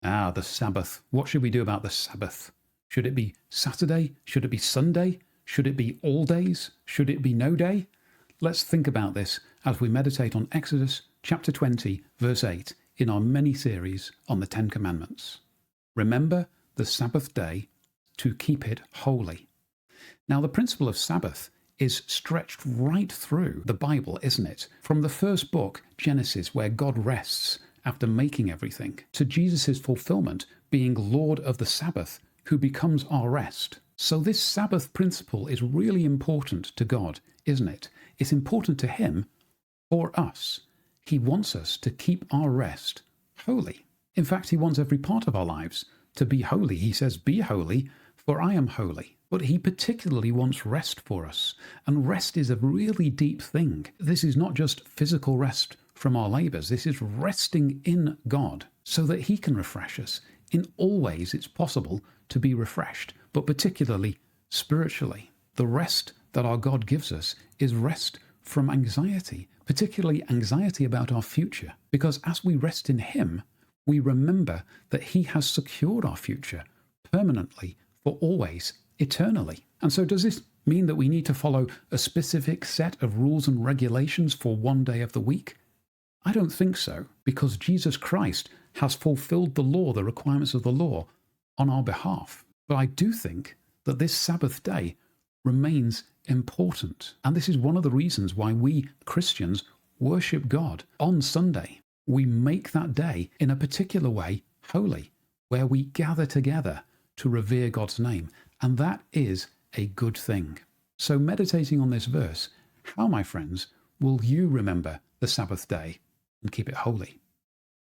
Ah, the Sabbath. What should we do about the Sabbath? Should it be Saturday? Should it be Sunday? Should it be all days? Should it be no day? Let's think about this as we meditate on Exodus chapter 20, verse 8, in our mini-series on the Ten Commandments. Remember the Sabbath day to keep it holy. Now, the principle of Sabbath is stretched right through the Bible, isn't it? From the first book, Genesis, where God rests after making everything, to Jesus' fulfillment, being Lord of the Sabbath, who becomes our rest. So this Sabbath principle is really important to God, isn't it? It's important to Him for us. He wants us to keep our rest holy. In fact, He wants every part of our lives to be holy. He says, "Be holy, for I am holy." But He particularly wants rest for us. And rest is a really deep thing. This is not just physical rest from our labours. This is resting in God so that He can refresh us. In all ways it's possible to be refreshed, but particularly spiritually. The rest that our God gives us is rest from anxiety, particularly anxiety about our future. Because as we rest in Him, we remember that He has secured our future permanently, for always, eternally. And so does this mean that we need to follow a specific set of rules and regulations for one day of the week? I don't think so, because Jesus Christ has fulfilled the law, the requirements of the law, on our behalf. But I do think that this Sabbath day remains important. And this is one of the reasons why we Christians worship God on Sunday. We make that day in a particular way holy, where we gather together to revere God's name. And that is a good thing. So meditating on this verse, how, my friends, will you remember the Sabbath day and keep it holy?